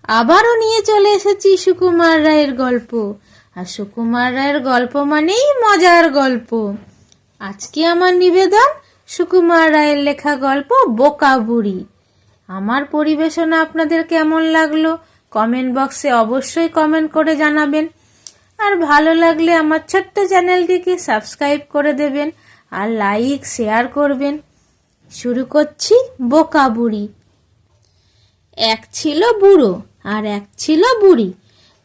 আবারও নিয়ে চলে এসেছি সুকুমার রায়ের গল্প। আর সুকুমার রায়ের গল্প মানেই মজার গল্প। আজকে আমার নিবেদন সুকুমার রায়ের লেখা গল্প বোকা বুড়ি। আমার পরিবেশনা আপনাদের কেমন লাগলো কমেন্ট বক্সে অবশ্যই কমেন্ট করে জানাবেন। আর ভালো লাগলে আমার ছোট্ট চ্যানেলটিকে সাবস্ক্রাইব করে দেবেন আর লাইক শেয়ার করবেন। শুরু করছি বোকা বুড়ি। এক ছিল বুড়ো আর এক ছিল বুড়ি।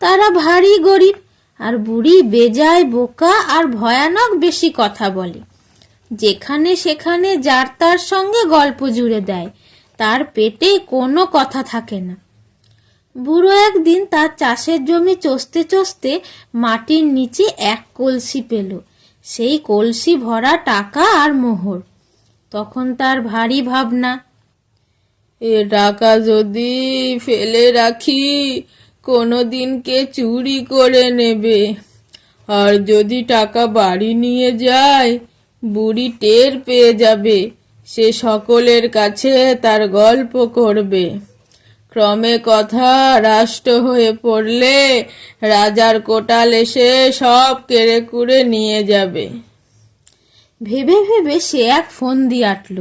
তারা ভারী গরিব, আর বুড়ি বেজায় বোকা আর ভয়ানক বেশি কথা বলে। যেখানে সেখানে যার তার সঙ্গে গল্প জুড়ে দেয়, তার পেটে কোনো কথা থাকে না। বুড়ো একদিন তার চাষের জমি চষতে চষতে মাটির নিচে এক কলসি পেল। সেই কলসি ভরা টাকা আর মোহর। তখন তার ভারী ভাবনা, এ টাকা যদি ফেলে রাখি কোনো দিন কে চুরি করে নেবে, আর যদি টাকা বাড়ি নিয়ে যায় বুড়ি টের পেয়ে যাবে, সে সকলের কাছে তার গল্প করবে। ক্রমে কথা রাষ্ট্র হয়ে পড়লে রাজার কোটাল এসে সব কেড়ে কুড়ে নিয়ে যাবে। ভেবে ভেবে সে এক ফন্দি আঁটল।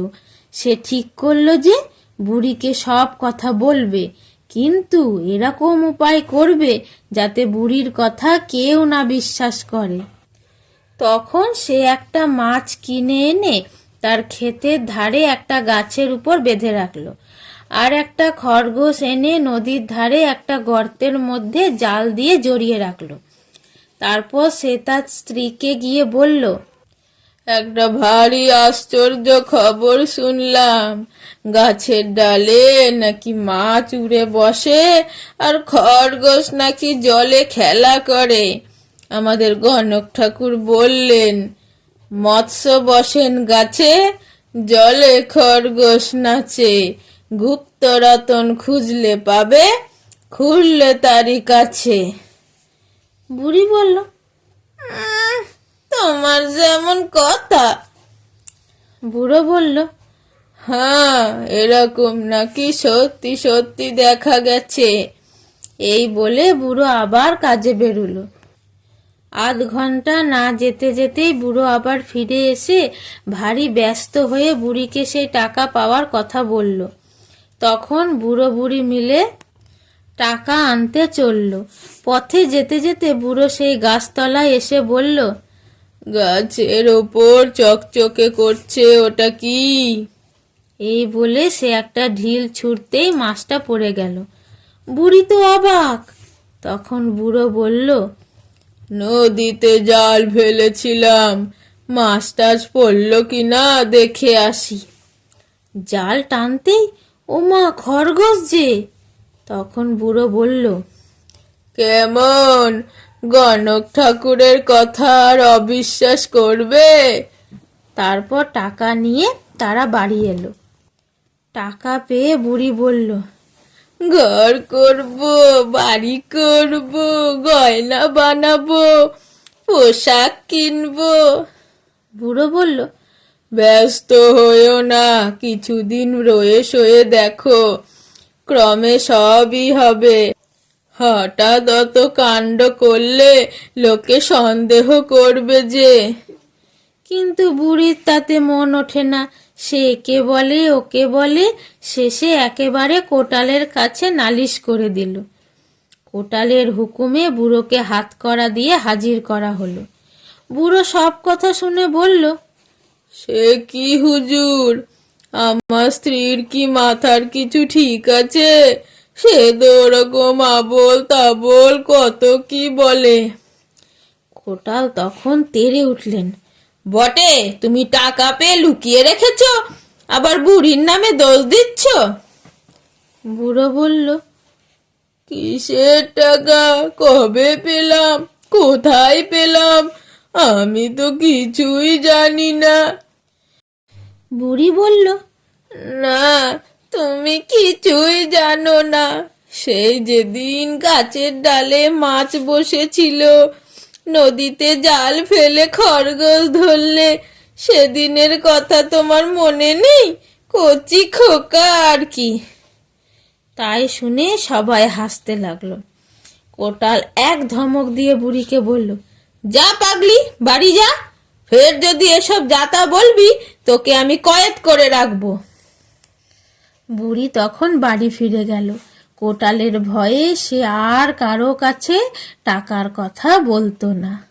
সে ঠিক করলো যে বুড়িকে সব কথা বলবে, কিন্তু এরকম উপায় করবে যাতে বুড়ির কথা কেউ না বিশ্বাস করে। তখন সে একটা মাছ কিনে এনে তার ক্ষেতের ধারে একটা গাছের উপর বেঁধে রাখলো, আর একটা খরগোশ এনে নদীর ধারে একটা গর্তের মধ্যে জাল দিয়ে জড়িয়ে রাখলো। তারপর সে তার স্ত্রীকে গিয়ে বলল, একটা ভারী আশ্চর্য খবর শুনলাম। গাছের ডালে নাকি মাছ উড়ে বসে, আর খরগোশ নাকি জলে খেলা করে। আমাদের গণক ঠাকুর বললেন, মৎস্য বসেন গাছে, জলে খরগোশ নাচে। গুপ্ত রতন খুঁজলে পাবে, খুললে তারই কাছে। বুড়ি বলল, তোমার যেমন কথা। বুড়ো বলল, হ্যাঁ, এরকম নাকি সত্যি সত্যি দেখা গেছে। এই বলে বুড়ো আবার কাজে বেরুলো। আধ ঘন্টা না যেতে যেতেই বুড়ো আবার ফিরে এসে ভারী ব্যস্ত হয়ে বুড়িকে সেই টাকা পাওয়ার কথা বলল। তখন বুড়ো বুড়ি মিলে টাকা আনতে চলল। পথে যেতে যেতে বুড়ো সেই গাছতলায় এসে বলল, গাছের ওপর চকচকে করছে, ওটা কি? এই বলে সে একটা ঢিল ছুঁড়তেই মাছটা পড়ে গেল। বুড়ি তো অবাক। তখন বুড়ো বলল, নদীতে জাল ফেলেছিলাম, মাছ টাছ পড়লো কিনা দেখে আসি। জাল টানতেই ওমা খরগোশ যে! তখন বুড়ো বলল, কেমন, গণক ঠাকুরের কথা আর অবিশ্বাস করবে? তারপর টাকা নিয়ে তারা বাড়ি এলো। টাকা পেয়ে বুড়ি বলল, ঘর করব, বাড়ি করব, গয়না বানাবো, পোশাক কিনবো। বুড়ো বলল, ব্যস্ত হইও না, কিছুদিন রয়ে সয়ে দেখো, ক্রমে সবই হবে। হঠাৎ অত কাণ্ড করলে লোকে সন্দেহ করবে যে। কিন্তু বুড়ির তাতে মন ওঠে না। সে একে বলে ওকে বলে, শেষে একেবারে কোটালের কাছে নালিশ করে দিল। কোটালের হুকুমে বুড়োকে হাতকড়া দিয়ে হাজির করা হলো। বুড়ো সব কথা শুনে বলল, সে কি হুজুর, আমার স্ত্রীর কি মাথার কিছু ঠিক আছে? সে তো ওরকম আবোল তাবোল কত কি বলে। কোটাল তখন তেড়ে উঠলেন, বটে, তুমি টাকা পেয়ে লুকিয়ে রেখেছ, আবার বুড়ির নামে দোষ দিচ্ছ। বুড়ো বলল, কিসের টাকা, কবে পেলাম, কোথায় পেলাম, আমি তো কিছুই জানি না। বুড়ি বলল, না, তুমি কিছুই জানো না। সেই যেদিন গাছের ডালে মাছ বসেছিল, নদীতে জাল ফেলে খরগোশ ধরলে, সেদিনের কথা তোমার মনে নেই? কচি খোকা আর কি। তাই শুনে সবাই হাসতে লাগলো। কোটাল এক ধমক দিয়ে বুড়িকে বলল, যা পাগলি, বাড়ি যা, ফের যদি এসব যাতা বলবি তোকে আমি কয়েদ করে রাখবো। বুড়ি তখন বাড়ি ফিরে গেল। কোটালের ভয়ে সে আর কারো কাছে টাকার কথা বলতো না।